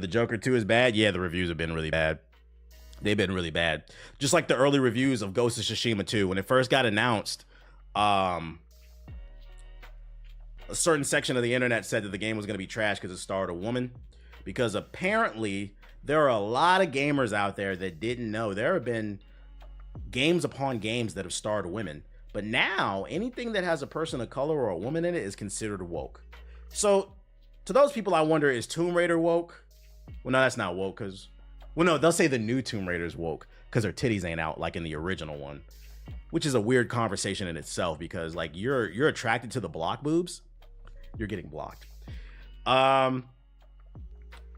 The Joker 2 is bad. Yeah, the reviews have been really bad. They've been really bad. Just like the early reviews of Ghost of Tsushima 2. When it first got announced, a certain section of the internet said that the game was going to be trash because it starred a woman. Because apparently there are a lot of gamers out there that didn't know. There have been games upon games that have starred women. But now anything that has a person of color or a woman in it is considered woke. So to those people, I wonder, is Tomb Raider woke? Well, no, that's not woke because, well, no, they'll say the new Tomb Raider's woke because her titties ain't out like in the original one, which is a weird conversation in itself because like you're attracted to the block boobs, you're getting blocked.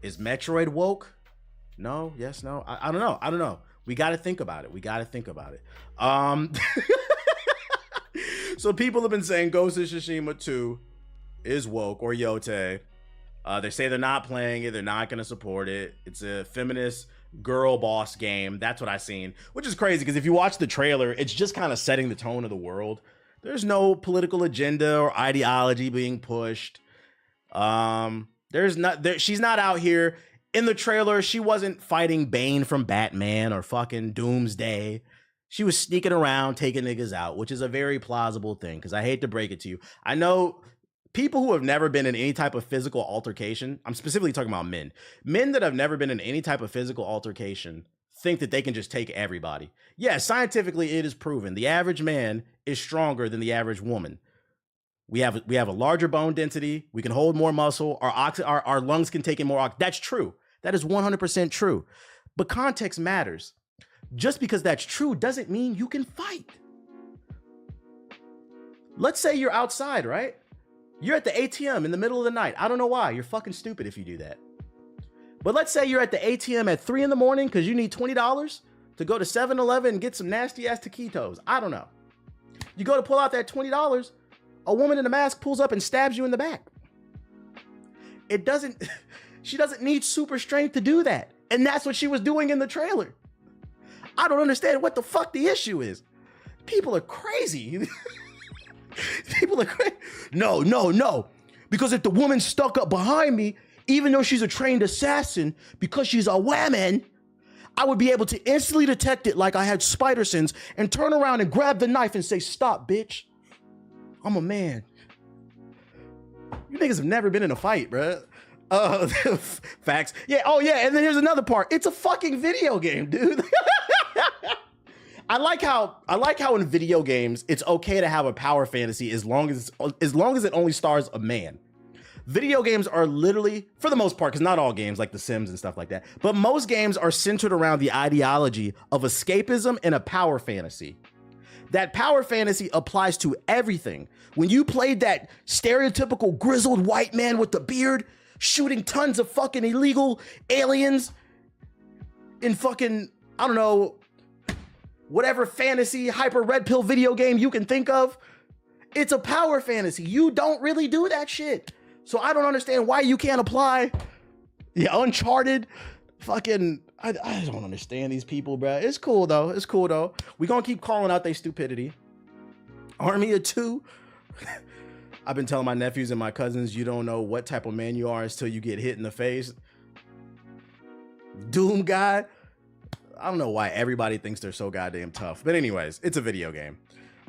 Is Metroid woke? No, yes, no. I don't know. I don't know. We got to think about it. So people have been saying Ghost of Tsushima 2 is woke or Yotei. They say they're not playing it. They're not going to support it. It's a feminist girl boss game. That's what I've seen, which is crazy because if you watch the trailer, it's just kind of setting the tone of the world. There's no political agenda or ideology being pushed. She's not out here. In the trailer, she wasn't fighting Bane from Batman or fucking Doomsday. She was sneaking around, taking niggas out, which is a very plausible thing because I hate to break it to you. I know people who have never been in any type of physical altercation, I'm specifically talking about men that have never been in any type of physical altercation think that they can just take everybody. Yeah, scientifically it is proven. The average man is stronger than the average woman. We have a larger bone density. We can hold more muscle. Our lungs can take in more oxygen. That's true. That is 100% true. But context matters. Just because that's true doesn't mean you can fight. Let's say you're outside, right? You're at the ATM in the middle of the night. I don't know why. You're fucking stupid if you do that. But let's say you're at the ATM at 3 in the morning because you need $20 to go to 7-Eleven and get some nasty ass taquitos. I don't know. You go to pull out that $20, a woman in a mask pulls up and stabs you in the back. She doesn't need super strength to do that. And that's what she was doing in the trailer. I don't understand what the fuck the issue is. People are crazy. People are crazy. No. Because if the woman stuck up behind me, even though she's a trained assassin, because she's a woman, I would be able to instantly detect it like I had spider sense and turn around and grab the knife and say, stop, bitch. I'm a man. You niggas have never been in a fight, bruh. Facts. Yeah. Oh yeah. And then here's another part. It's a fucking video game, dude. I like how in video games it's okay to have a power fantasy as long as it only stars a man. Video games are literally, for the most part, because not all games like The Sims and stuff like that, but most games are centered around the ideology of escapism and a power fantasy. That power fantasy applies to everything. When you played that stereotypical grizzled white man with the beard shooting tons of fucking illegal aliens in fucking, I don't know, whatever fantasy hyper red pill video game you can think of, it's a power fantasy. You don't really do that shit. So I don't understand why you can't apply the Uncharted fucking, I don't understand these people, bro. It's cool though. We gonna keep calling out their stupidity. Army of Two. I've been telling my nephews and my cousins, you don't know what type of man you are until you get hit in the face. Doom guy. I don't know why everybody thinks they're so goddamn tough. But anyways, it's a video game.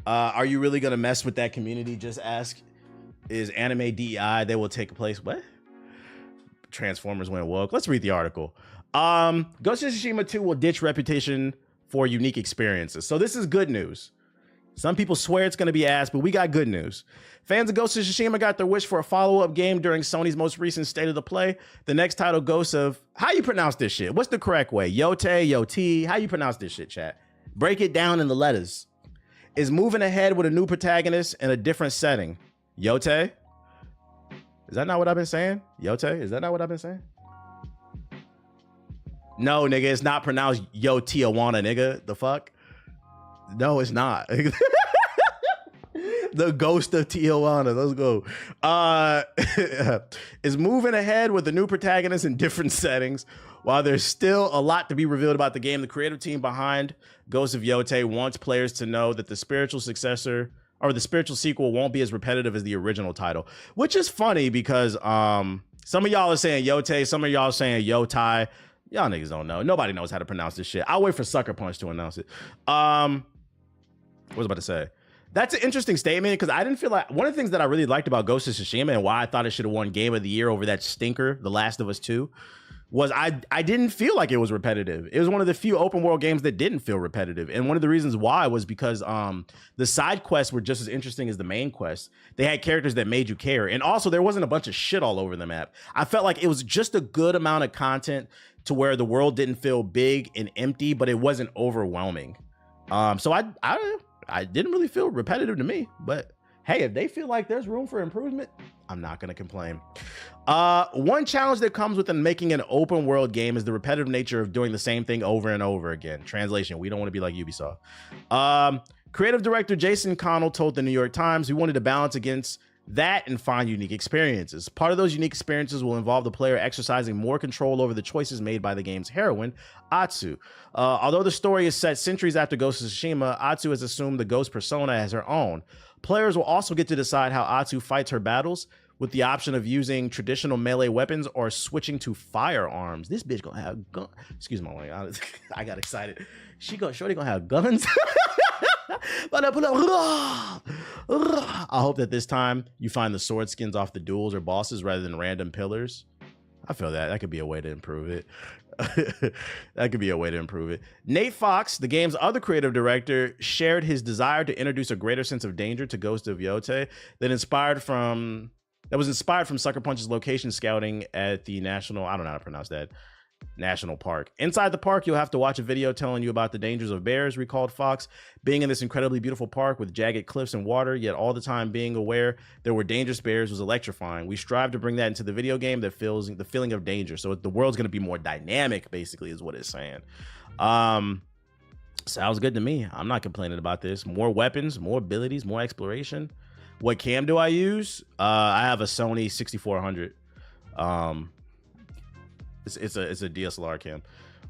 Are you really gonna mess with that community? Just ask. Is anime DEI? They will take place. What? Transformers went woke. Let's read the article. Ghost of Tsushima 2 will ditch reputation for unique experiences. So this is good news. Some people swear it's going to be ass, but we got good news. Fans of Ghost of Tsushima got their wish for a follow-up game during Sony's most recent State of the Play. The next title, Ghost of... How you pronounce this shit? What's the correct way? Yotei? How you pronounce this shit, chat? Break it down in the letters. Is moving ahead with a new protagonist in a different setting. Yotei? Is that not what I've been saying? Yotei? Is that not what I've been saying? No, nigga, it's not pronounced Yotiawana, nigga. The fuck? No, it's not. The ghost of Tijuana. Let's go. Is moving ahead with a new protagonist in different settings. While there's still a lot to be revealed about the game, the creative team behind Ghost of Yotei wants players to know that the spiritual successor or the spiritual sequel won't be as repetitive as the original title, which is funny because Some of y'all are saying Yotei. Some of y'all are saying Yotei. Y'all niggas don't know. Nobody knows how to pronounce this shit. I'll wait for Sucker Punch to announce it. What was I about to say? That's an interesting statement because I didn't feel like one of the things that I really liked about Ghost of Tsushima and why I thought it should have won Game of the Year over that stinker, The Last of Us 2, was I didn't feel like it was repetitive. It was one of the few open world games that didn't feel repetitive. And one of the reasons why was because the side quests were just as interesting as the main quests. They had characters that made you care. And also there wasn't a bunch of shit all over the map. I felt like it was just a good amount of content to where the world didn't feel big and empty, but it wasn't overwhelming. So I didn't really feel repetitive to me, but hey, if they feel like there's room for improvement, I'm not going to complain. One challenge that comes with making an open world game is the repetitive nature of doing the same thing over and over again. Translation, we don't want to be like Ubisoft. Creative director Jason Connell told the New York Times he wanted to balance against that and find unique experiences. Part of those unique experiences will involve the player exercising more control over the choices made by the game's heroine, Atsu. Although the story is set centuries after Ghost of Tsushima, Atsu has assumed the ghost persona as her own. Players will also get to decide how Atsu fights her battles, with the option of using traditional melee weapons or switching to firearms. This bitch gonna have guns. Excuse my language. I got excited. Shorty gonna have guns. But I hope that this time you find the sword skins off the duels or bosses rather than random pillars. I feel that could be a way to improve it. That could be a way to improve it. Nate Fox, the game's other creative director, shared his desire to introduce a greater sense of danger to Ghost of Yotei that was inspired from Sucker Punch's location scouting at the National, I don't know how to pronounce that, National Park. Inside the park, you'll have to watch a video telling you about the dangers of bears, recalled Fox. Being in this incredibly beautiful park with jagged cliffs and water, yet all the time being aware there were dangerous bears was electrifying. We strive to bring that into the video game that feels the feeling of danger. So the world's going to be more dynamic, basically, is what it's saying. Sounds good to me. I'm not complaining about this. More weapons, more abilities, more exploration. What cam do I use? I have a Sony 6400. It's a DSLR cam,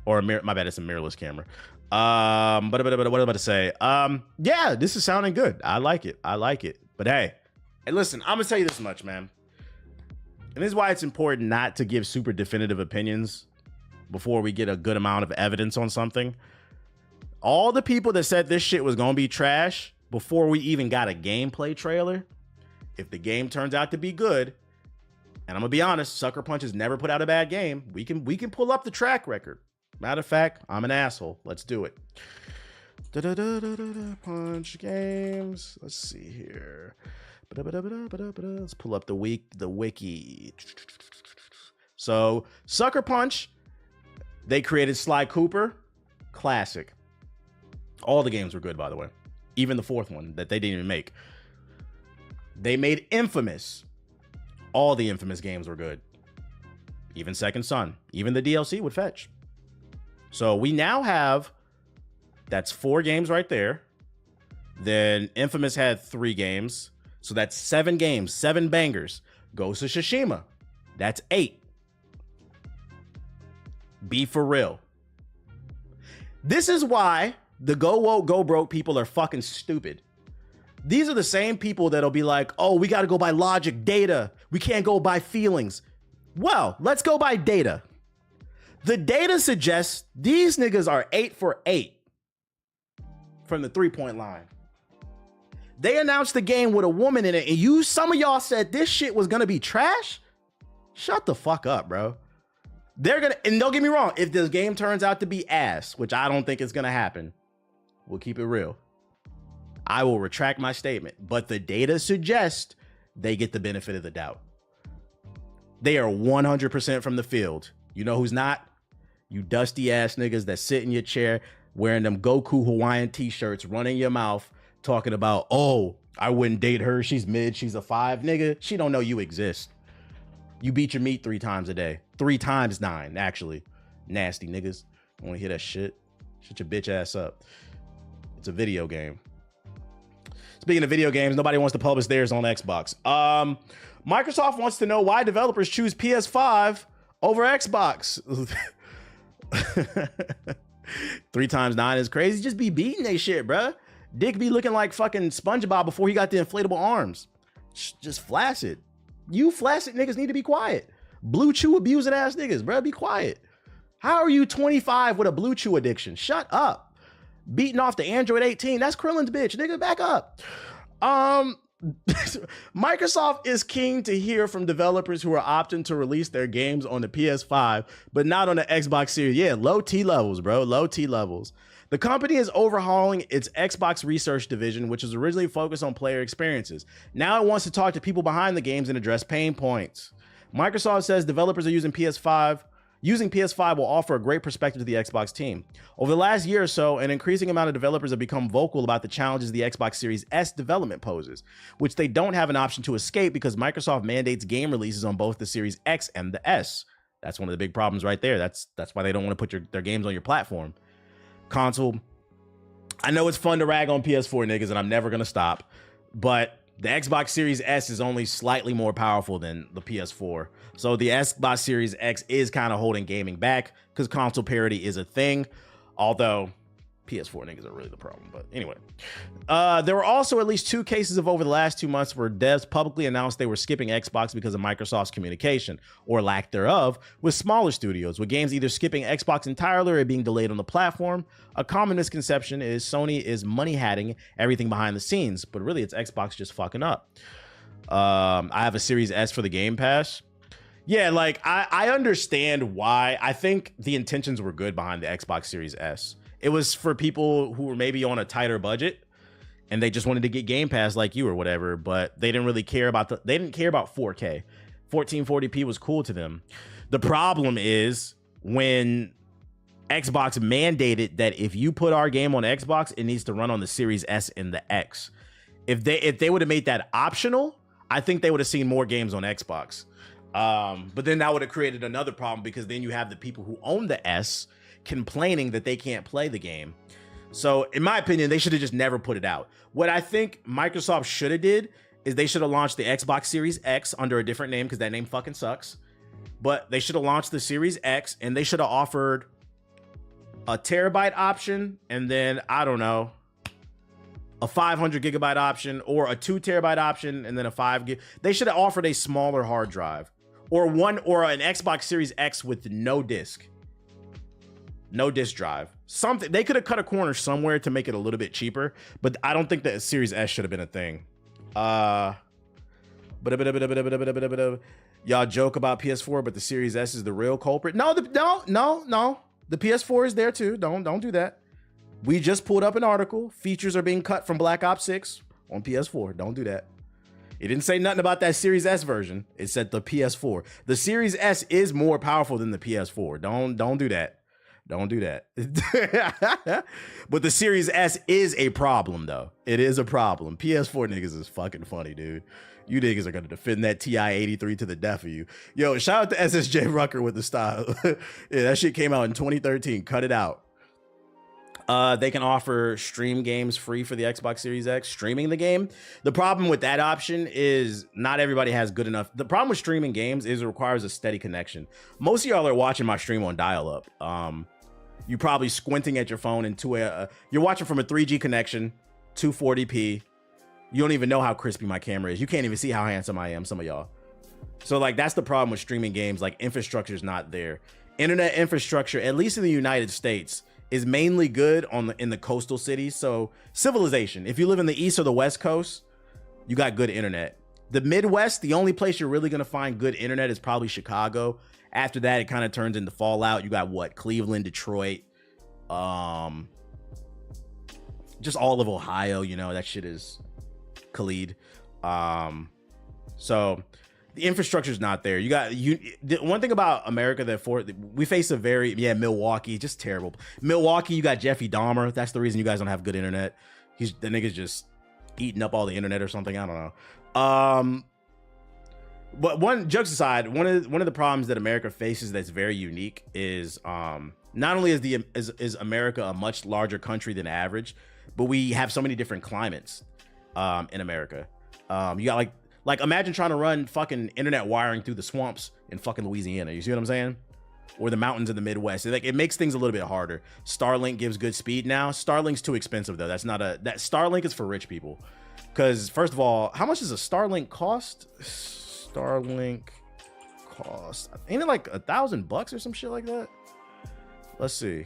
or my bad, it's a mirrorless camera. But what am I about to say? Yeah, this is sounding good. I like it. But hey, listen, I'm gonna tell you this much, man. And this is why it's important not to give super definitive opinions before we get a good amount of evidence on something. All the people that said this shit was gonna be trash before we even got a gameplay trailer, if the game turns out to be good, and I'm gonna be honest, Sucker Punch has never put out a bad game. We can pull up the track record. Matter of fact, I'm an asshole. Let's do it. Punch games. Let's see here. Let's pull up the wiki. So Sucker Punch, they created Sly Cooper, classic. All the games were good, by the way. Even the fourth one that they didn't even make. They made Infamous. All the Infamous games were good. Even Second Son. Even the DLC would fetch. So we now have, that's 4 games right there. Then Infamous had 3 games. So that's 7 games, 7 bangers. Ghost of Tsushima, that's 8. Be for real. This is why the go woke, go broke people are fucking stupid. These are the same people that'll be like, oh, we got to go by logic, data. We can't go by feelings. Well, let's go by data. The data suggests these niggas are 8 for 8 from the 3-point line. They announced the game with a woman in it, and some of y'all said this shit was gonna be trash. Shut the fuck up, bro. And don't get me wrong, if this game turns out to be ass, which I don't think is gonna happen, we'll keep it real. I will retract my statement, but the data suggests they get the benefit of the doubt. They are 100% from the field. You know who's not? You dusty ass niggas that sit in your chair wearing them Goku Hawaiian t-shirts, running your mouth, talking about, oh, I wouldn't date her. She's mid. She's a 5. Nigga, she don't know you exist. You beat your meat 3 times a day. 3 times 9, actually. Nasty niggas. I want to hear that shit. Shut your bitch ass up. It's a video game. Speaking of video games, nobody wants to publish theirs on Xbox. Microsoft wants to know why developers choose PS5 over Xbox. 3 times 9 is crazy. Just be beating they shit, bruh. Dick be looking like fucking SpongeBob before he got the inflatable arms. Just flaccid. You flaccid niggas need to be quiet. Blue Chew abusing ass niggas, bro. Be quiet. How are you 25 with a Blue Chew addiction? Shut up. Beating off the Android 18. That's Krillin's bitch. Nigga, back up. Microsoft is keen to hear from developers who are opting to release their games on the PS5, but not on the Xbox Series. Yeah, low T levels, bro. Low T levels. The company is overhauling its Xbox research division, which was originally focused on player experiences. Now it wants to talk to people behind the games and address pain points. Microsoft says developers are using PS5 will offer a great perspective to the Xbox team. Over the last year or so, an increasing amount of developers have become vocal about the challenges the Xbox Series S development poses, which they don't have an option to escape because Microsoft mandates game releases on both the Series X and the S. That's one of the big problems right there. That's why they don't want to put their games on your platform. Console. I know it's fun to rag on PS4 niggas, and I'm never going to stop, but the Xbox Series S is only slightly more powerful than the PS4. So the Xbox Series X is kind of holding gaming back because console parity is a thing. Although PS4 niggas are really the problem. But anyway, there were also at least 2 cases of over the last 2 months where devs publicly announced they were skipping Xbox because of Microsoft's communication, or lack thereof, with smaller studios, with games either skipping Xbox entirely or being delayed on the platform. A common misconception is Sony is money-hatting everything behind the scenes, but really it's Xbox just fucking up. I have a Series S for the Game Pass. Yeah, like, I understand why. I think the intentions were good behind the Xbox Series S. It was for people who were maybe on a tighter budget and they just wanted to get Game Pass like you or whatever, but they didn't really care about they didn't care about 4K. 1440p was cool to them. The problem is when Xbox mandated that if you put our game on Xbox, it needs to run on the Series S and the X. If they would have made that optional, I think they would have seen more games on Xbox. But then that would have created another problem because then you have the people who own the S complaining that they can't play the game. So in my opinion, they should have just never put it out. What I think Microsoft should have did is they should have launched the Xbox Series X under a different name because that name fucking sucks. But they should have launched the Series X and they should have offered a terabyte option and then, I don't know, a 500 gigabyte option or a 2 terabyte option and then a 5 gig. They should have offered a smaller hard drive or an Xbox Series X with no disc. No disc drive. Something. They could have cut a corner somewhere to make it a little bit cheaper, but I don't think that Series S should have been a thing. Y'all joke about PS4, but the Series S is the real culprit. No. The PS4 is there too. Don't do that. We just pulled up an article. Features are being cut from Black Ops 6 on PS4. Don't do that. It didn't say nothing about that Series S version. It said the PS4. The Series S is more powerful than the PS4. Don't do that. Don't do that. But the Series S is a problem, though. It is a problem. PS4 niggas is fucking funny, dude. You niggas are going to defend that TI-83 to the death of you. Yo, shout out to SSJ Rucker with the style. Yeah, that shit came out in 2013. Cut it out. They can offer stream games free for the Xbox Series X, streaming the game. The problem with that option is not everybody has good enough. The problem with streaming games is it requires a steady connection. Most of y'all are watching my stream on dial-up. You're probably squinting at your phone into you're watching from a 3G connection, 240p. You don't even know how crispy my camera is. You can't even see how handsome I am, some of y'all. So like, that's the problem with streaming games. Like, infrastructure is not there. Internet infrastructure, at least in the United States, is mainly good in the coastal cities. So civilization, if you live in the East or the West Coast, you got good internet. The Midwest, the only place you're really going to find good internet is probably Chicago. After that, it kind of turns into Fallout. You got what? Cleveland, Detroit, just all of Ohio, you know, that shit is Khalid. So the infrastructure is not there. The one thing about America we face a Milwaukee, just terrible. Milwaukee, you got Jeffrey Dahmer. That's the reason you guys don't have good internet. The nigga's just eating up all the internet or something. I don't know. But jokes aside, one of the problems that America faces that's very unique is not only is America a much larger country than average, but we have so many different climates in America. You got like imagine trying to run fucking internet wiring through the swamps in fucking Louisiana. You see what I'm saying? Or the mountains in the Midwest. It makes things a little bit harder. Starlink gives good speed now. Starlink's too expensive though. That Starlink is for rich people. Because first of all, how much does a Starlink cost? Starlink cost? Ain't it like $1,000 or some shit like that? Let's see.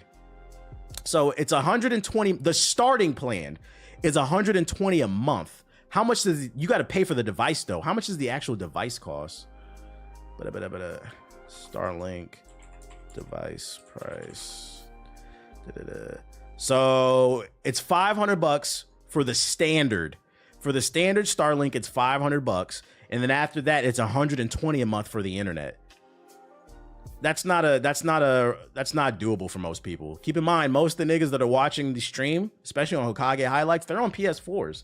So it's 120. The starting plan is 120 a month. How much does you got to pay for the device though? How much does the actual device cost? Starlink device price. So it's $500 for the standard. For the standard Starlink, it's $500, and then after that, it's 120 a month for the internet. That's not doable for most people. Keep in mind, most of the niggas that are watching the stream, especially on Hokage highlights, they're on PS4s.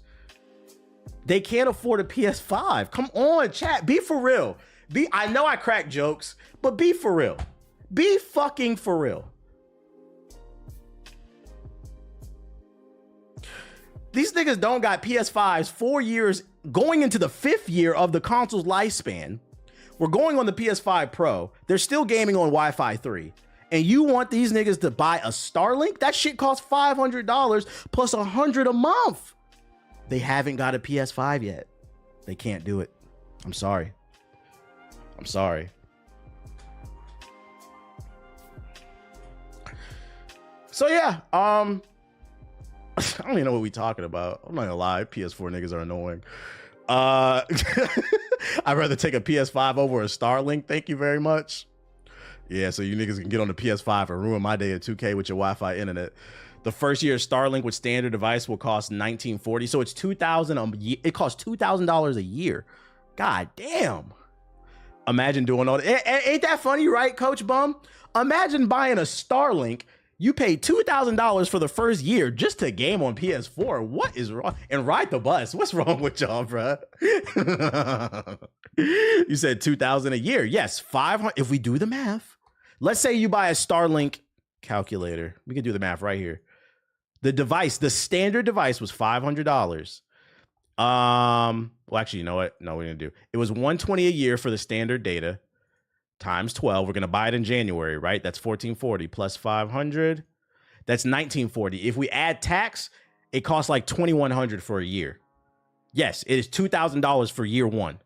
They can't afford a PS5. Come on, chat. Be for real. I know I crack jokes, but be for real. Be fucking for real. These niggas don't got PS5s 4 years, going into the 5th year of the console's lifespan. We're going on the PS5 Pro. They're still gaming on Wi-Fi 3. And you want these niggas to buy a Starlink? That shit costs $500 plus $100 a month. They haven't got a PS5 yet. They can't do it. I'm sorry. I'm sorry. So yeah, I don't even know what we talking about. I'm not gonna lie, PS4 niggas are annoying. I'd rather take a PS5 over a Starlink. Thank you very much. Yeah, so you niggas can get on the PS5 and ruin my day at 2K with your Wi-Fi internet. The first year Starlink with standard device will cost $1,940. So it's $2,000. It costs $2,000 a year. God damn. Imagine doing all that. Ain't that funny, right, Coach Bum? Imagine buying a Starlink. You pay $2,000 for the first year just to game on PS4. What is wrong? And ride the bus. What's wrong with y'all, bro? You said $2,000 a year. Yes, $500. If we do the math, let's say you buy a Starlink calculator. We can do the math right here. The device, the standard device was $500. Well, actually, you know what? No, we're gonna do. It was $120 a year for the standard data. Times 12. We're going to buy it in January, right? That's $1,440 plus 500. That's $1,940. If we add tax, it costs like $2,100 for a year. Yes, it is $2,000 for year one.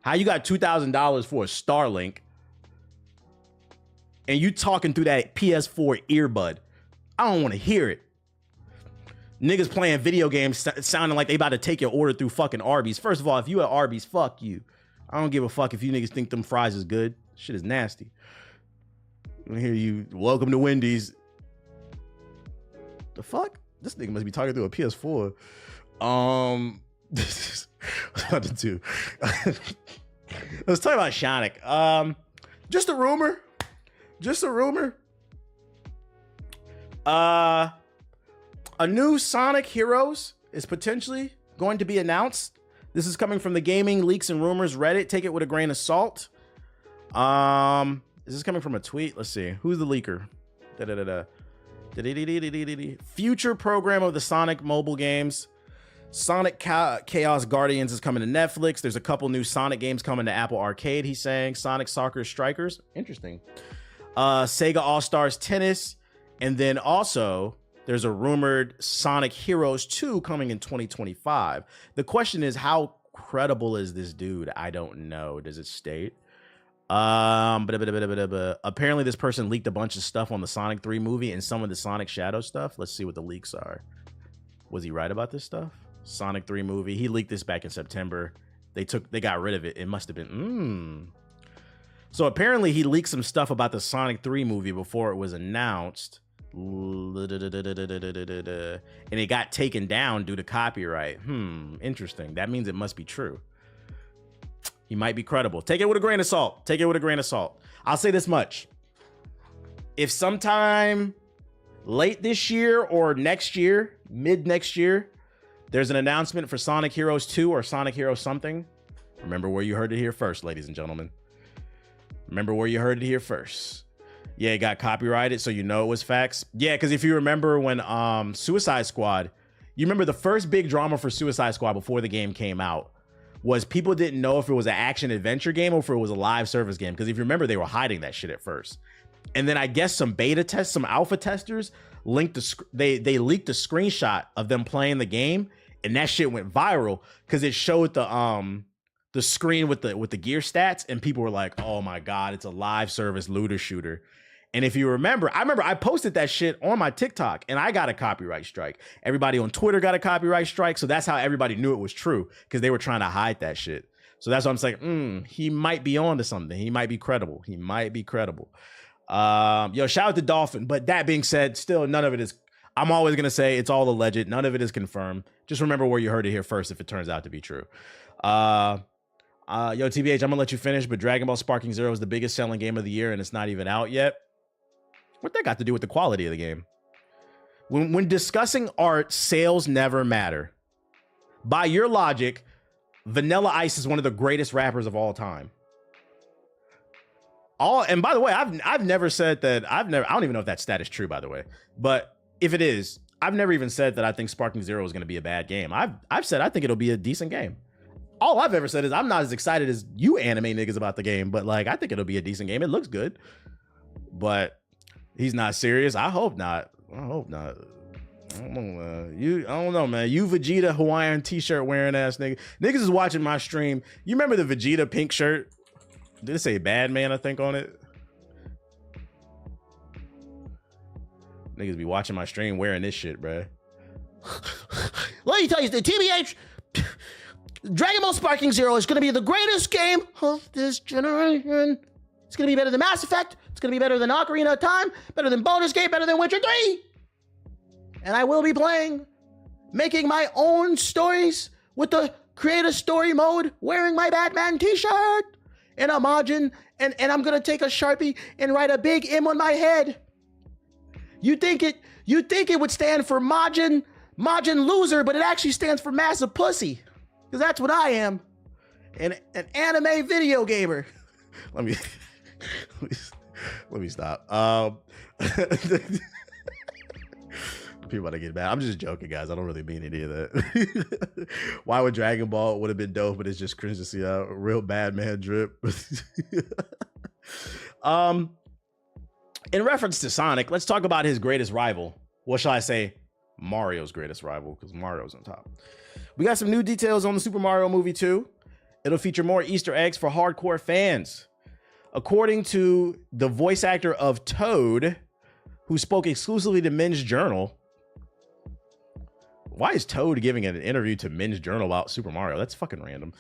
How you got $2,000 for a Starlink and you talking through that PS4 earbud? I don't want to hear it. Niggas playing video games sounding like they about to take your order through fucking Arby's. First of all, if you at Arby's, fuck you. I don't give a fuck if you niggas think them fries is good. Shit is nasty. I hear you. Welcome to Wendy's. The fuck? This nigga must be talking through a PS4. This is what to do. Let's talk about Sonic. Just a rumor. Just a rumor. A new Sonic Heroes is potentially going to be announced. This is coming from the Gaming Leaks and Rumors Reddit. Take it with a grain of salt. Is this coming from a tweet? Let's see. Who's the leaker? Future program of the Sonic mobile games. Sonic Chaos Guardians is coming to Netflix. There's a couple new Sonic games coming to Apple Arcade, he's saying. Sonic Soccer Strikers. Interesting. Sega All-Stars Tennis. And then also, there's a rumored Sonic Heroes 2 coming in 2025. The question is, how credible is this dude? I don't know. Does it state? Apparently this person leaked a bunch of stuff on the Sonic 3 movie and some of the Sonic Shadow stuff. Let's see what the leaks are. Was he right about this stuff? Sonic 3 movie. He leaked this back in September. They got rid of it. It must have been. So apparently he leaked some stuff about the Sonic 3 movie before it was announced. And it got taken down due to copyright. Interesting. That means it must be true. He might be credible. Take it with a grain of salt. Take it with a grain of salt. I'll say this much. If sometime late this year or next year, mid next year, there's an announcement for Sonic Heroes 2 or Sonic Heroes something, remember where you heard it here first, ladies and gentlemen. Remember where you heard it here first. Yeah, it got copyrighted, so you know it was facts. Yeah, because if you remember when Suicide Squad, you remember the first big drama for Suicide Squad before the game came out was people didn't know if it was an action adventure game or if it was a live service game. Because if you remember, they were hiding that shit at first. And then I guess some beta tests, some alpha testers they leaked a screenshot of them playing the game, and that shit went viral because it showed the the screen with the gear stats, and people were like, "Oh my god, it's a live service looter shooter." And if you remember I posted that shit on my TikTok, and I got a copyright strike. Everybody on Twitter got a copyright strike, so that's how everybody knew it was true, because they were trying to hide that shit. So that's what I'm saying. He might be on to something. He might be credible. Yo, shout out to Dolphin. But that being said, still none of it is. I'm always gonna say it's all alleged. None of it is confirmed. Just remember where you heard it here first if it turns out to be true. Yo, TBH, I'm gonna let you finish, but Dragon Ball Sparking Zero is the biggest selling game of the year, and it's not even out yet. What that got to do with the quality of the game? When discussing art, sales never matter. By your logic, Vanilla Ice is one of the greatest rappers of all time. And by the way, I've never said that. I don't even know if that stat is true, by the way. But if it is, I've never even said that I think Sparking Zero is going to be a bad game. I've said I think it'll be a decent game. All I've ever said is I'm not as excited as you anime niggas about the game, but like I think it'll be a decent game. It looks good, but he's not serious. I hope not. I don't know, man. You Vegeta Hawaiian t-shirt wearing ass nigga. Niggas is watching my stream. You remember the Vegeta pink shirt? Did it say bad man, I think, on it? Niggas be watching my stream wearing this shit, bruh. Let me tell you, the TBH Dragon Ball Sparking Zero is going to be the greatest game of this generation. It's going to be better than Mass Effect. It's going to be better than Ocarina of Time, better than Baldur's Gate, better than Witcher 3. And I will be playing, making my own stories with the create a story mode, wearing my Batman t-shirt and a margin, and I'm going to take a Sharpie and write a big M on my head. You think it would stand for margin loser, but it actually stands for massive pussy. Because that's what I am. An anime video gamer. Let me stop. People about to get mad. I'm just joking, guys. I don't really mean any of that. Why would Dragon Ball would have been dope, but it's just cringe to see a real bad man drip. In reference to Sonic, let's talk about his greatest rival. What shall I say? Mario's greatest rival, because Mario's on top. We got some new details on the Super Mario movie 2. It'll feature more Easter eggs for hardcore fans. According to the voice actor of Toad, who spoke exclusively to Men's Journal. Why is Toad giving an interview to Men's Journal about Super Mario? That's fucking random.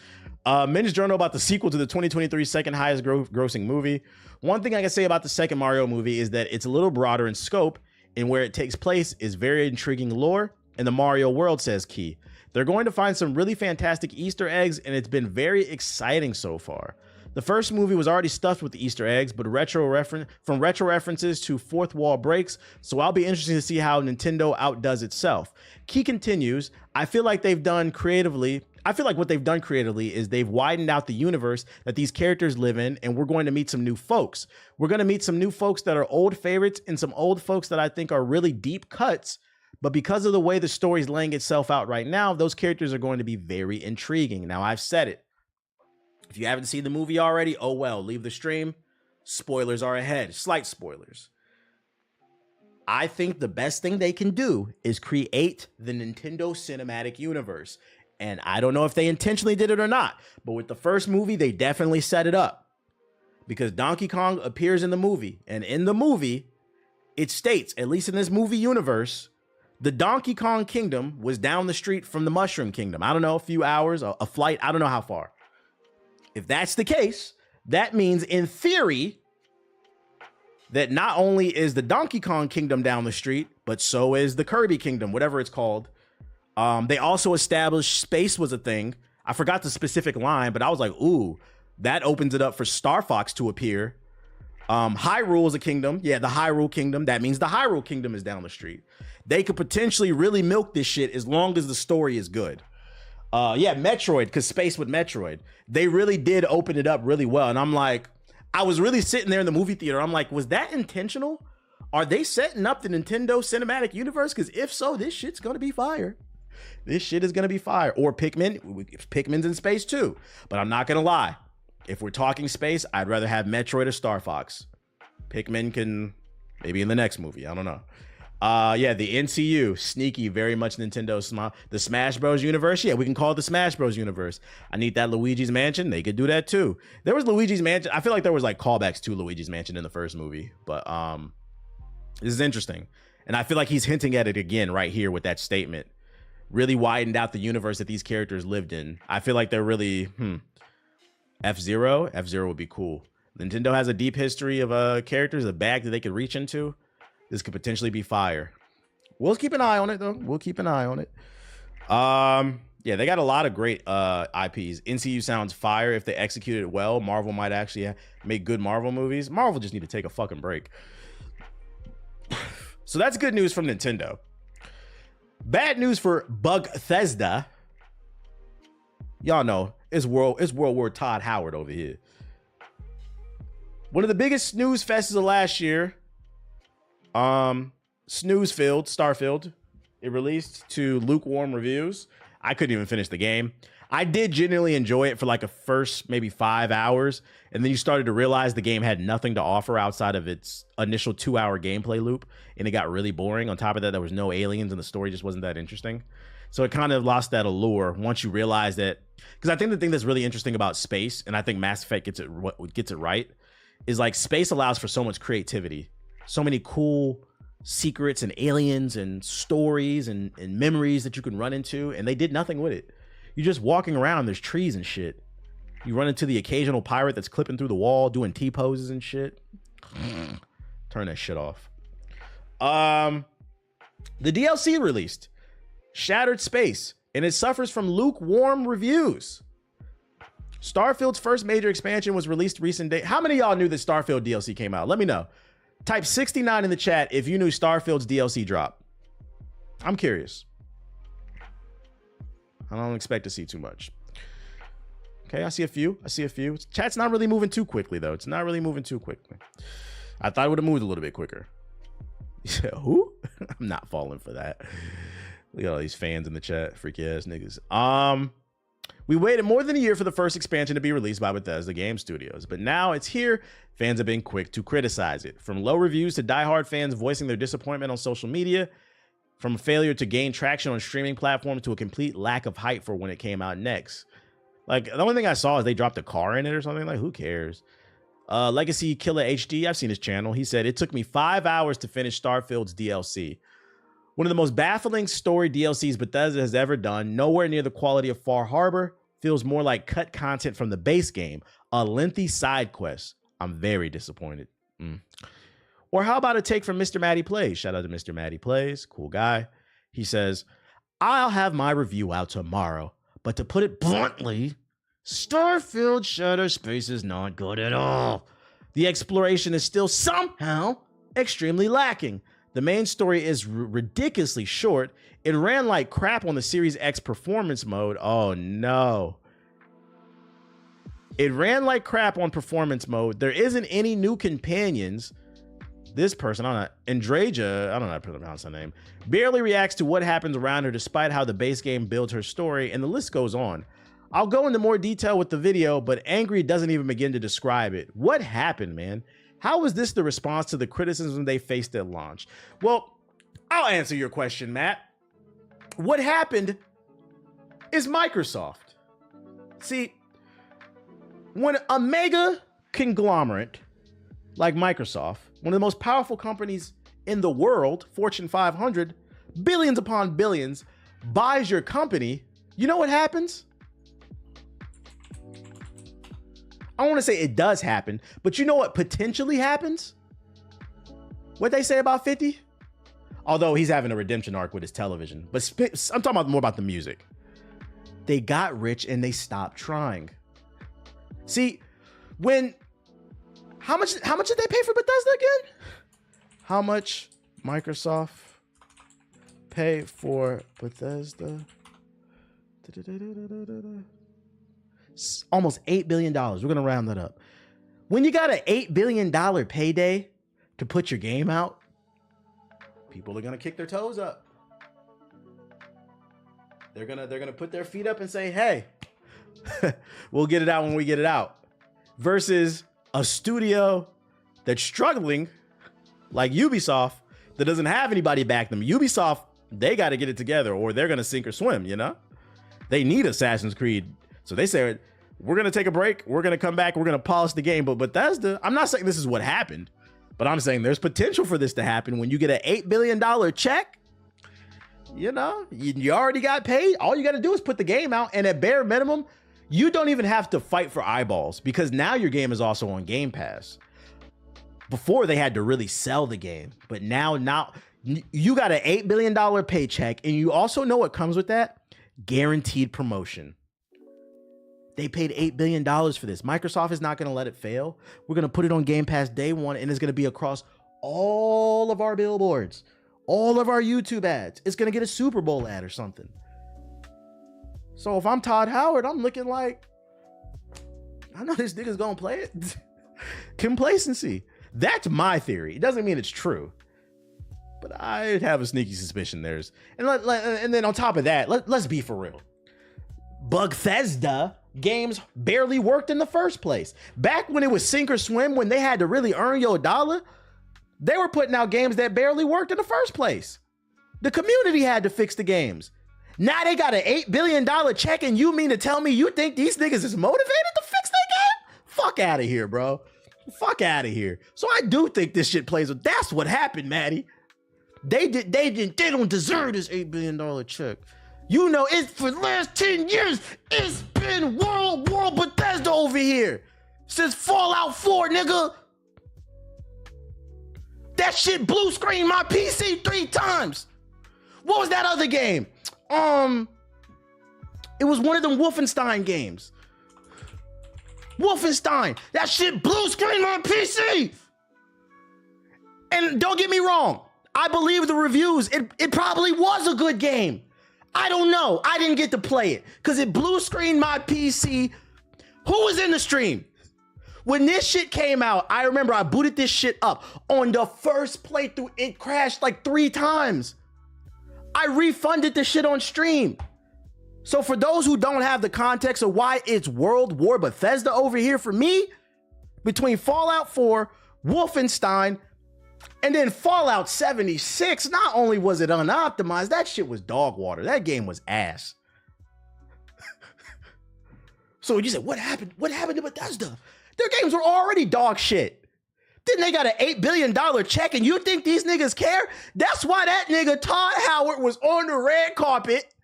Men's Journal about the sequel to the 2023 second highest grossing movie. One thing I can say about the second Mario movie is that it's a little broader in scope, and where it takes place is very intriguing lore, and the Mario world, says Key. They're going to find some really fantastic Easter eggs, and it's been very exciting so far. The first movie was already stuffed with Easter eggs, but retro references to fourth wall breaks, so I'll be interested to see how Nintendo outdoes itself. Key continues, I feel like what they've done creatively is they've widened out the universe that these characters live in, and we're going to meet some new folks. We're going to meet some new folks that are old favorites and some old folks that I think are really deep cuts, but because of the way the story's laying itself out right now, those characters are going to be very intriguing. Now, I've said it. If you haven't seen the movie already, oh well, leave the stream. Spoilers are ahead, slight spoilers. I think the best thing they can do is create the Nintendo Cinematic Universe. And I don't know if they intentionally did it or not, but with the first movie, they definitely set it up. Because Donkey Kong appears in the movie, and in the movie, it states, at least in this movie universe, the Donkey Kong Kingdom was down the street from the Mushroom Kingdom. I don't know, a few hours, a flight, I don't know how far. If that's the case, that means in theory that not only is the Donkey Kong Kingdom down the street, but so is the Kirby Kingdom, whatever it's called. They also established space was a thing. I forgot the specific line, but I was like, ooh, that opens it up for Star Fox to appear. Hyrule is a kingdom. Yeah, the Hyrule Kingdom. That means the Hyrule Kingdom is down the street. They could potentially really milk this shit as long as the story is good. Yeah, Metroid, because space with Metroid. They really did open it up really well. And I'm like, I was really sitting there in the movie theater. I'm like, was that intentional? Are they setting up the Nintendo Cinematic Universe? Because if so, this shit's going to be fire. This shit is going to be fire. Or Pikmin's in space too. But I'm not going to lie. If we're talking space, I'd rather have Metroid or Star Fox. Pikmin can maybe in the next movie. I don't know. Yeah, the NCU, sneaky, very much Nintendo small. The Smash Bros. Universe, yeah, we can call it the Smash Bros. Universe. I need that Luigi's Mansion. They could do that too. There was Luigi's Mansion. I feel like there was like callbacks to Luigi's Mansion in the first movie, but this is interesting. And I feel like he's hinting at it again right here with that statement. Really widened out the universe that these characters lived in. I feel like they're really, F-Zero? F-Zero would be cool. Nintendo has a deep history of characters, a bag that they could reach into. This could potentially be fire. We'll keep an eye on it, though. We'll keep an eye on it. Yeah, they got a lot of great IPs. NCU sounds fire if they execute it well. Marvel might actually make good Marvel movies. Marvel just need to take a fucking break. So that's good news from Nintendo. Bad news for Bethesda. Y'all know it's World War Todd Howard over here. One of the biggest snooze fests of last year. Starfield. It released to lukewarm reviews. I couldn't even finish the game. I did genuinely enjoy it for like a first maybe 5 hours, and then you started to realize the game had nothing to offer outside of its initial 2-hour gameplay loop, and it got really boring. On top of that, there was no aliens, and the story just wasn't that interesting. So it kind of lost that allure once you realize that. Because I think the thing that's really interesting about space, and I think Mass Effect gets it right, is like space allows for so much creativity, so many cool secrets and aliens and stories and memories that you can run into, and they did nothing with it. You're just walking around, there's trees and shit. You run into the occasional pirate that's clipping through the wall, doing T-poses and shit. Turn that shit off. The DLC released, Shattered Space, and it suffers from lukewarm reviews. Starfield's first major expansion was released recent day. How many of y'all knew that Starfield DLC came out? Let me know. Type 69 in the chat if you knew Starfield's DLC drop. I'm curious. I don't expect to see too much. Okay, I see a few. Chat's not really moving too quickly, though. It's not really moving too quickly. I thought it would have moved a little bit quicker. Who? I'm not falling for that. Look at all these fans in the chat. Freaky ass niggas. We waited more than a year for the first expansion to be released by Bethesda Game Studios, but now it's here. Fans have been quick to criticize it. From low reviews to diehard fans voicing their disappointment on social media, from a failure to gain traction on streaming platforms to a complete lack of hype for when it came out next. Like, the only thing I saw is they dropped a car in it or something. Like, who cares? Legacy Killer HD, I've seen his channel. He said, it took me 5 hours to finish Starfield's DLC. One of the most baffling story DLCs Bethesda has ever done, nowhere near the quality of Far Harbor, feels more like cut content from the base game, a lengthy side quest. I'm very disappointed. Or how about a take from Mr. Matty Plays? Shout out to Mr. Matty Plays, cool guy. He says, I'll have my review out tomorrow, but to put it bluntly, Starfield Shattered Space is not good at all. The exploration is still somehow extremely lacking. The main story is ridiculously short. It ran like crap on the Series X performance mode. Oh no. It ran like crap on performance mode. There isn't any new companions. This person, Andraja, I don't know how to pronounce her name, barely reacts to what happens around her despite how the base game builds her story, and the list goes on. I'll go into more detail with the video, but Angry doesn't even begin to describe it. What happened, man? How was this the response to the criticism they faced at launch? Well, I'll answer your question, Matt. What happened is Microsoft. See, when a mega conglomerate like Microsoft, one of the most powerful companies in the world, Fortune 500, billions upon billions, buys your company, you know what happens? I want to say it does happen, but you know what potentially happens? What they say about 50? Although he's having a redemption arc with his television, but I'm talking about more about the music. They got rich and they stopped trying. See, how much did they pay for Bethesda again? How much Microsoft pay for Bethesda? Almost $8 billion. We're going to round that up. When you got an $8 billion payday to put your game out, people are going to kick their toes up. They're going to put their feet up and say, hey, we'll get it out when we get it out. Versus a studio that's struggling, like Ubisoft, that doesn't have anybody back them. Ubisoft, they got to get it together or they're going to sink or swim, you know? They need Assassin's Creed. So they said, we're going to take a break. We're going to come back. We're going to polish the game. But Bethesda, I'm not saying this is what happened, but I'm saying there's potential for this to happen when you get an $8 billion check. You know, you already got paid. All you got to do is put the game out. And at bare minimum, you don't even have to fight for eyeballs because now your game is also on Game Pass. Before they had to really sell the game, but now you got an $8 billion paycheck. And you also know what comes with that? Guaranteed promotion. They paid $8 billion for this. Microsoft is not going to let it fail. We're going to put it on Game Pass day one, and it's going to be across all of our billboards, all of our YouTube ads. It's going to get a Super Bowl ad or something. So if I'm Todd Howard, I'm looking like, I know this nigga's going to play it. Complacency. That's my theory. It doesn't mean it's true, but I have a sneaky suspicion there's, and then on top of that, let's be for real. Bethesda games barely worked in the first place. Back when it was sink or swim, when they had to really earn your dollar, they were putting out games that barely worked in the first place. The community had to fix the games. Now they got an $8 billion check, and you mean to tell me you think these niggas is motivated to fix their game? Fuck out of here, bro. Fuck out of here. So I do think this shit plays. That's what happened, Maddie. They don't deserve this $8 billion check. You know, it's for the last 10 years, it's been World Bethesda over here. Since Fallout 4, nigga. That shit blue screen my PC 3 times. What was that other game? It was one of them Wolfenstein games. Wolfenstein. That shit blue screen my PC. And don't get me wrong. I believe the reviews. It probably was a good game. I don't know. I didn't get to play it because it blue screened my PC. Who was in the stream? When this shit came out, I remember I booted this shit up. On the first playthrough, it crashed like 3 times. I refunded the shit on stream. So for those who don't have the context of why it's World War Bethesda over here for me, between Fallout 4, Wolfenstein, and then Fallout 76, not only was it unoptimized, that shit was dog water. That game was ass. So you said, what happened? What happened to Bethesda? Their games were already dog shit. Then they got an $8 billion check, and you think these niggas care? That's why that nigga Todd Howard was on the red carpet,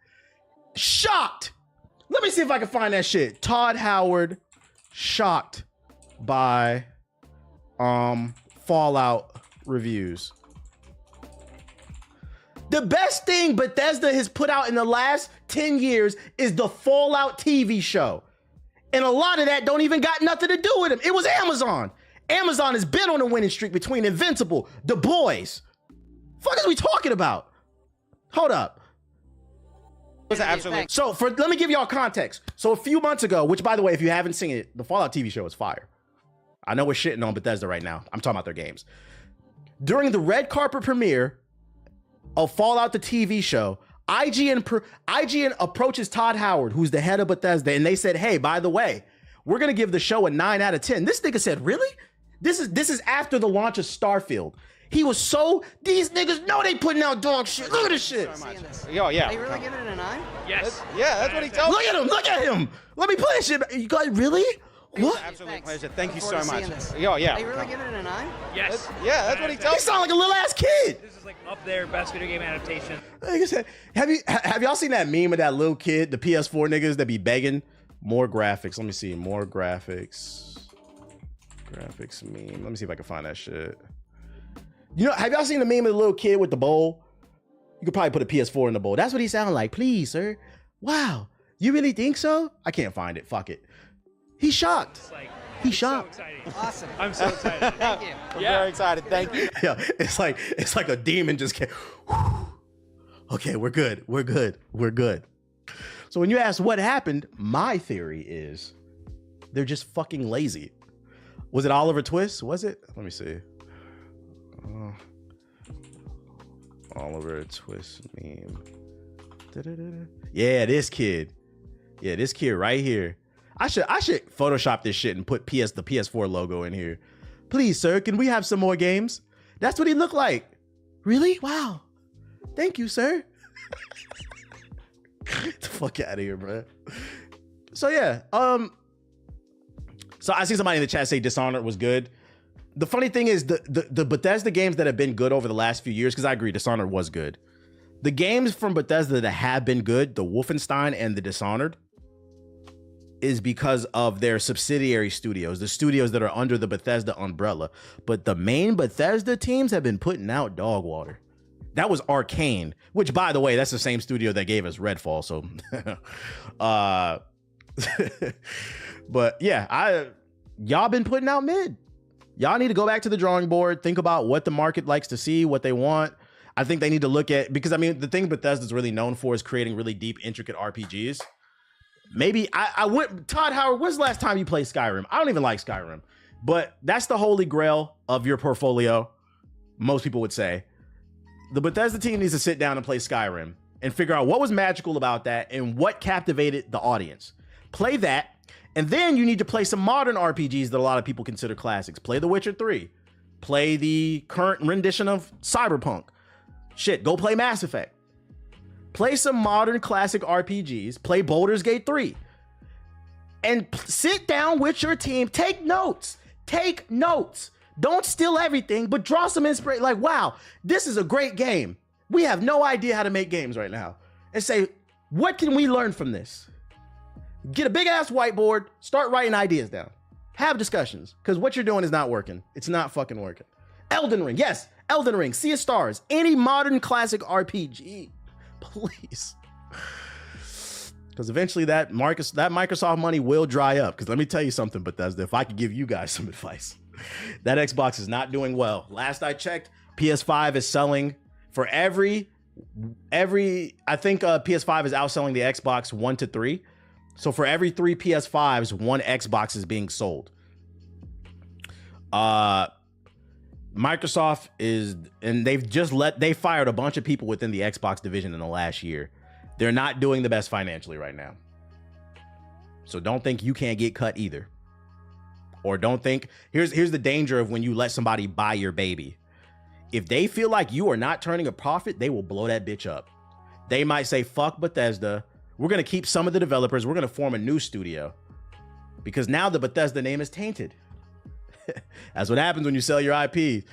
shocked. Let me see if I can find that shit. Todd Howard shocked by Fallout reviews. The best thing Bethesda has put out in the last 10 years is the Fallout TV show. And a lot of that don't even got nothing to do with him. It was Amazon. Amazon has been on a winning streak between Invincible, The Boys. Fuck is we talking about? Hold up. Absolutely. So let me give y'all context. So a few months ago, which by the way, if you haven't seen it, the Fallout TV show is fire. I know we're shitting on Bethesda right now. I'm talking about their games. During the red carpet premiere of Fallout the TV show, IGN approaches Todd Howard, who's the head of Bethesda, and they said, hey, by the way, we're gonna give the show a 9 out of 10. This nigga said, really? This is after the launch of Starfield. He was so, these niggas know they putting out dog shit. Look at this shit. Yo, yeah. Are you really giving it a 9? Yes. Yeah, that's what he tells me. Look at him. Let me play this shit. You guys, really? What? Absolute pleasure. Thank you so Forward to much. seeing this. Yo, yeah. Are you really giving it a 9? Yes. Yeah, that's what he He tells me. sound like a little ass kid. This is like up there, best video game adaptation. Like I said, have y'all seen that meme of that little kid, the PS4 niggas that be begging? More graphics. Let me see. More graphics. Graphics meme. Let me see if I can find that shit. You know, have y'all seen the meme of the little kid with the bowl? You could probably put a PS4 in the bowl. That's what he sounded like. Please, sir. Wow. You really think so? I can't find it. Fuck it. He's shocked. Like, He's so shocked. exciting. Awesome. I'm so excited. Thank you. I'm very excited. Thank you. Yeah, it's like a demon just came. Okay, we're good. We're good. We're good. So when you ask what happened, my theory is they're just fucking lazy. Was it Oliver Twist? Was it? Let me see. Oliver Twist meme. Da-da-da-da. Yeah, this kid. Yeah, this kid right here. I should Photoshop this shit and put the PS4 logo in here. Please, sir, can we have some more games? That's what he looked like. Really? Wow. Thank you, sir. Get the fuck out of here, bro. So yeah, so I see somebody in the chat say Dishonored was good. The funny thing is the Bethesda games that have been good over the last few years, because I agree, Dishonored was good. The games from Bethesda that have been good, the Wolfenstein and the Dishonored, is because of their subsidiary studios, the studios that are under the Bethesda umbrella. But the main Bethesda teams have been putting out dog water. That was Arcane, which, by the way, that's the same studio that gave us Redfall. So, but yeah, y'all been putting out mid. Y'all need to go back to the drawing board, think about what the market likes to see, what they want. I think they need to look at, because I mean, the thing Bethesda's really known for is creating really deep, intricate RPGs. Maybe I would, Todd Howard, when's the last time you played Skyrim? I don't even like Skyrim, but that's the holy grail of your portfolio, most people would say. The Bethesda team needs to sit down and play Skyrim and figure out what was magical about that and what captivated the audience. Play that, and then you need to play some modern RPGs that a lot of people consider classics. Play The Witcher 3. Play the current rendition of Cyberpunk. Shit, go play Mass Effect. Play some modern classic RPGs. Play Baldur's Gate 3. And sit down with your team. Take notes. Take notes. Don't steal everything, but draw some inspiration. Like, wow, this is a great game. We have no idea how to make games right now. And say, what can we learn from this? Get a big ass whiteboard, start writing ideas down. Have discussions, because what you're doing is not working. It's not fucking working. Elden Ring, yes, Elden Ring, Sea of Stars, any modern classic RPG, please. Because eventually that Microsoft money will dry up. Because let me tell you something, Bethesda, if I could give you guys some advice. That Xbox is not doing well. Last I checked, PS5 is selling for every I think PS5 is outselling the Xbox 1 to 3. So for every 3 PS5s, 1 Xbox is being sold. Microsoft is, and they fired a bunch of people within the Xbox division in the last year. They're not doing the best financially right now. So don't think you can't get cut either. Or don't think, here's the danger of when you let somebody buy your baby. If they feel like you are not turning a profit, they will blow that bitch up. They might say, fuck Bethesda. We're going to keep some of the developers. We're going to form a new studio. Because now the Bethesda name is tainted. That's what happens when you sell your IP.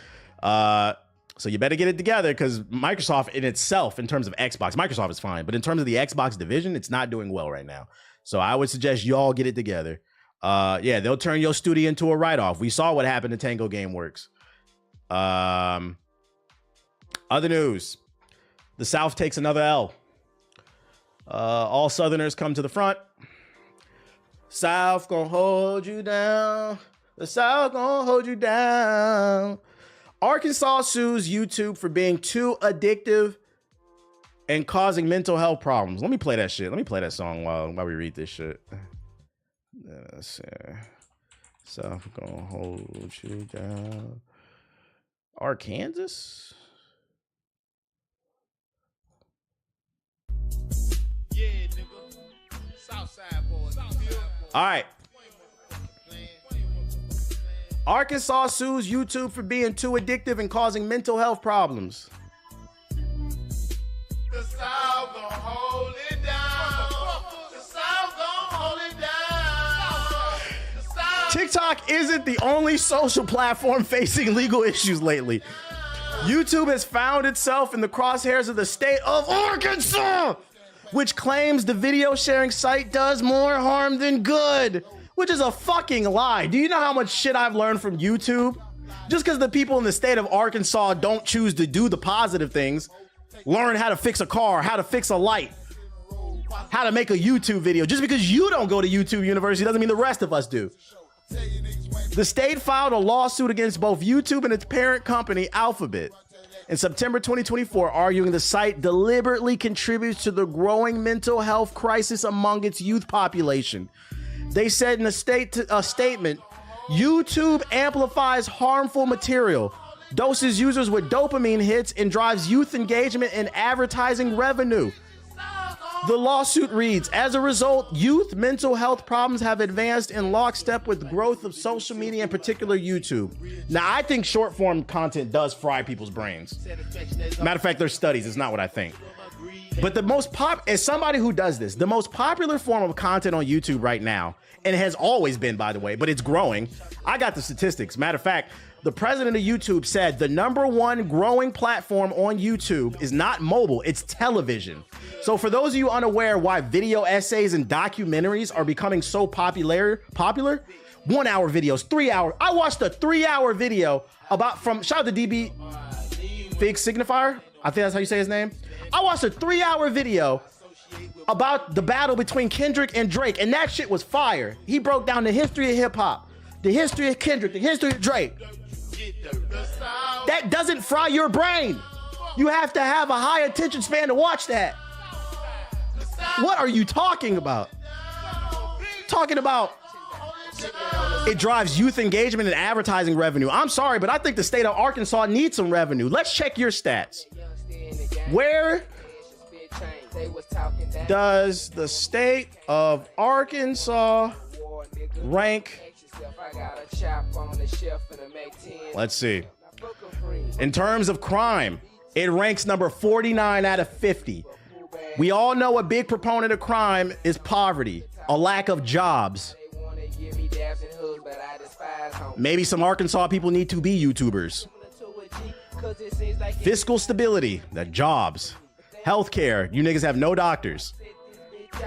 So you better get it together, because Microsoft in itself, in terms of Xbox, Microsoft is fine. But in terms of the Xbox division, it's not doing well right now. So I would suggest y'all get it together. Yeah, they'll turn your studio into a write-off. We saw what happened to Tango Gameworks. Other news. The South takes another L. All Southerners come to the front. South gonna hold you down. The South gonna hold you down. Arkansas sues YouTube for being too addictive and causing mental health problems. Let me play that shit. Let me play that song while we read this shit. South gonna hold you down. Arkansas? Yeah, nigga. Southside boys. All right. Arkansas sues YouTube for being too addictive and causing mental health problems. The South gonna hold it down. The South gonna hold it down. The South. TikTok isn't the only social platform facing legal issues lately. YouTube has found itself in the crosshairs of the state of Arkansas, which claims the video sharing site does more harm than good, which is a fucking lie. Do you know how much shit I've learned from YouTube? Just because the people in the state of Arkansas don't choose to do the positive things, learn how to fix a car, how to fix a light, how to make a YouTube video. Just because you don't go to YouTube University doesn't mean the rest of us do. The state filed a lawsuit against both YouTube and its parent company, Alphabet, in September 2024, arguing the site deliberately contributes to the growing mental health crisis among its youth population. They said in a statement, YouTube amplifies harmful material, doses users with dopamine hits, and drives youth engagement and advertising revenue. The lawsuit reads, as a result, youth mental health problems have advanced in lockstep with the growth of social media, in particular YouTube. Now, I think short form content does fry people's brains. Matter of fact, there's studies. It's not what I think. But the most as somebody who does this, the most popular form of content on YouTube right now, and it has always been, by the way, but it's growing. I got the statistics. Matter of fact, the president of YouTube said the #1 growing platform on YouTube is not mobile, it's television. So for those of you unaware why video essays and documentaries are becoming so popular, 1 hour videos, 3 hour. I watched a 3-hour video about shout out to DB Fig Signifier. I think that's how you say his name. I watched a 3-hour video about the battle between Kendrick and Drake, and that shit was fire. He broke down the history of hip hop, the history of Kendrick, the history of Drake. That doesn't fry your brain. You have to have a high attention span to watch that. What are you talking about? Talking about it drives youth engagement and advertising revenue. I'm sorry, but I think the state of Arkansas needs some revenue. Let's check your stats. Where does the state of Arkansas rank? Let's see. In terms of crime, it ranks number 49 out of 50. We all know a big proponent of crime is poverty, a lack of jobs. Maybe some Arkansas people need to be YouTubers. Fiscal stability, the jobs. Healthcare, you niggas have no doctors.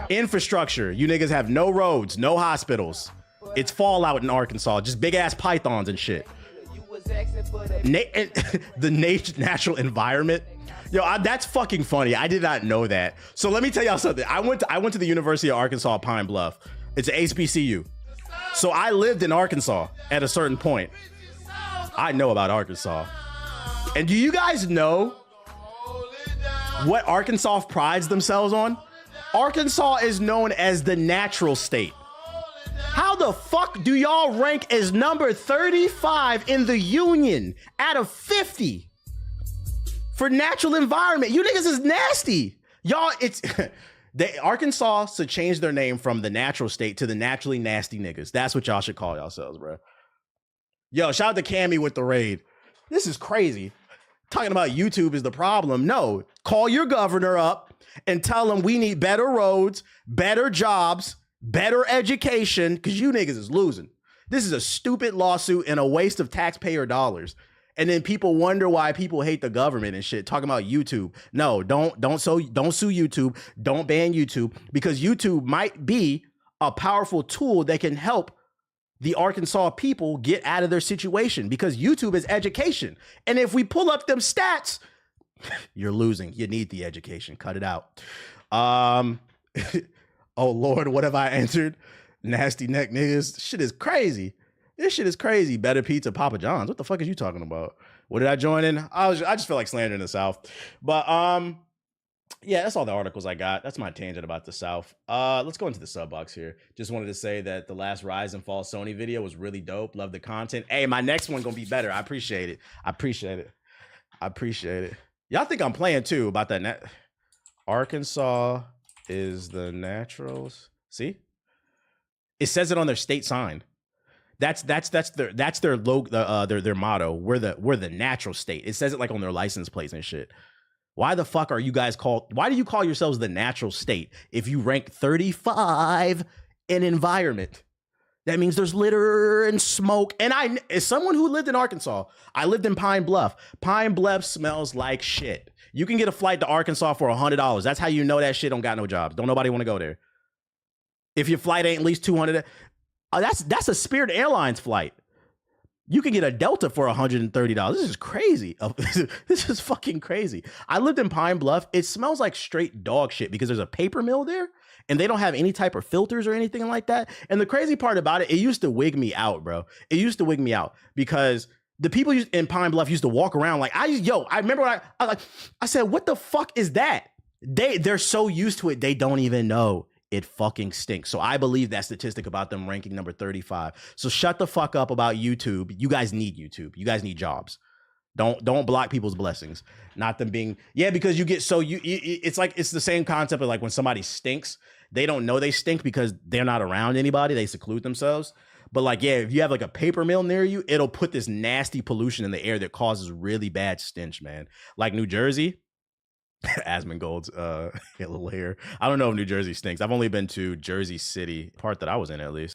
Infrastructure, you niggas have no roads, no hospitals. It's fallout in Arkansas, just big ass pythons and shit. The natural environment. Yo, that's fucking funny. I did not know that. So let me tell y'all something. I went to the University of Arkansas Pine Bluff. It's an HBCU. So I lived in Arkansas at a certain point. I know about Arkansas. And do you guys know what Arkansas prides themselves on? Arkansas is known as the natural state. How the fuck do y'all rank as number 35 in the union out of 50 for natural environment? You niggas is nasty. Y'all, Arkansas should change their name from the natural state to the naturally nasty niggas. That's what y'all should call yourselves, bro. Yo, shout out to Cammy with the raid. This is crazy. Talking about YouTube is the problem. No, call your governor up and tell him we need better roads, better jobs, better education, because you niggas is losing. This is a stupid lawsuit and a waste of taxpayer dollars. And then people wonder why people hate the government and shit, talking about YouTube. No, don't sue YouTube. Don't ban YouTube, because YouTube might be a powerful tool that can help the Arkansas people get out of their situation, because YouTube is education. And if we pull up them stats, you're losing. You need the education. Cut it out. Oh Lord, what have I answered? Nasty neck niggas. Shit is crazy. This shit is crazy. Better pizza, Papa John's. What the fuck is you talking about? What did I join in? I just feel like slandering the South. But yeah, that's all the articles I got. That's my tangent about the South. Let's go into the sub box here. Just wanted to say that the last Rise and Fall Sony video was really dope. Love the content. Hey, my next one gonna be better. I appreciate it. I appreciate it. Y'all think I'm playing too about that Arkansas is the naturals. See? It says it on their state sign. That's their logo, their motto. We're the natural state. It says it like on their license plates and shit. Why the fuck are you guys why do you call yourselves the natural state if you rank 35 in environment? That means there's litter and smoke. And as someone who lived in Arkansas, I lived in Pine Bluff. Pine Bluff smells like shit. You can get a flight to Arkansas for $100. That's how you know that shit don't got no jobs. Don't nobody want to go there. If your flight ain't at least $200, that's a Spirit Airlines flight. You can get a Delta for $130. This is crazy. This is fucking crazy. I lived in Pine Bluff. It smells like straight dog shit because there's a paper mill there and they don't have any type of filters or anything like that. And the crazy part about it, it used to wig me out, bro. It used to wig me out because the people in Pine Bluff used to walk around like, I remember when I said, what the fuck is that? They're so used to it, they don't even know. It fucking stinks. So I believe that statistic about them ranking number 35. So shut the fuck up about YouTube. You guys need YouTube. You guys need jobs. Don't block people's blessings. Not them being because you get so it's like it's the same concept of like when somebody stinks, they don't know they stink because they're not around anybody. They seclude themselves. But like if you have like a paper mill near you, it'll put this nasty pollution in the air that causes really bad stench, man. Like New Jersey. Asmongold's little hair. I don't know if New Jersey stinks. I've only been to Jersey City, part that I was in at least.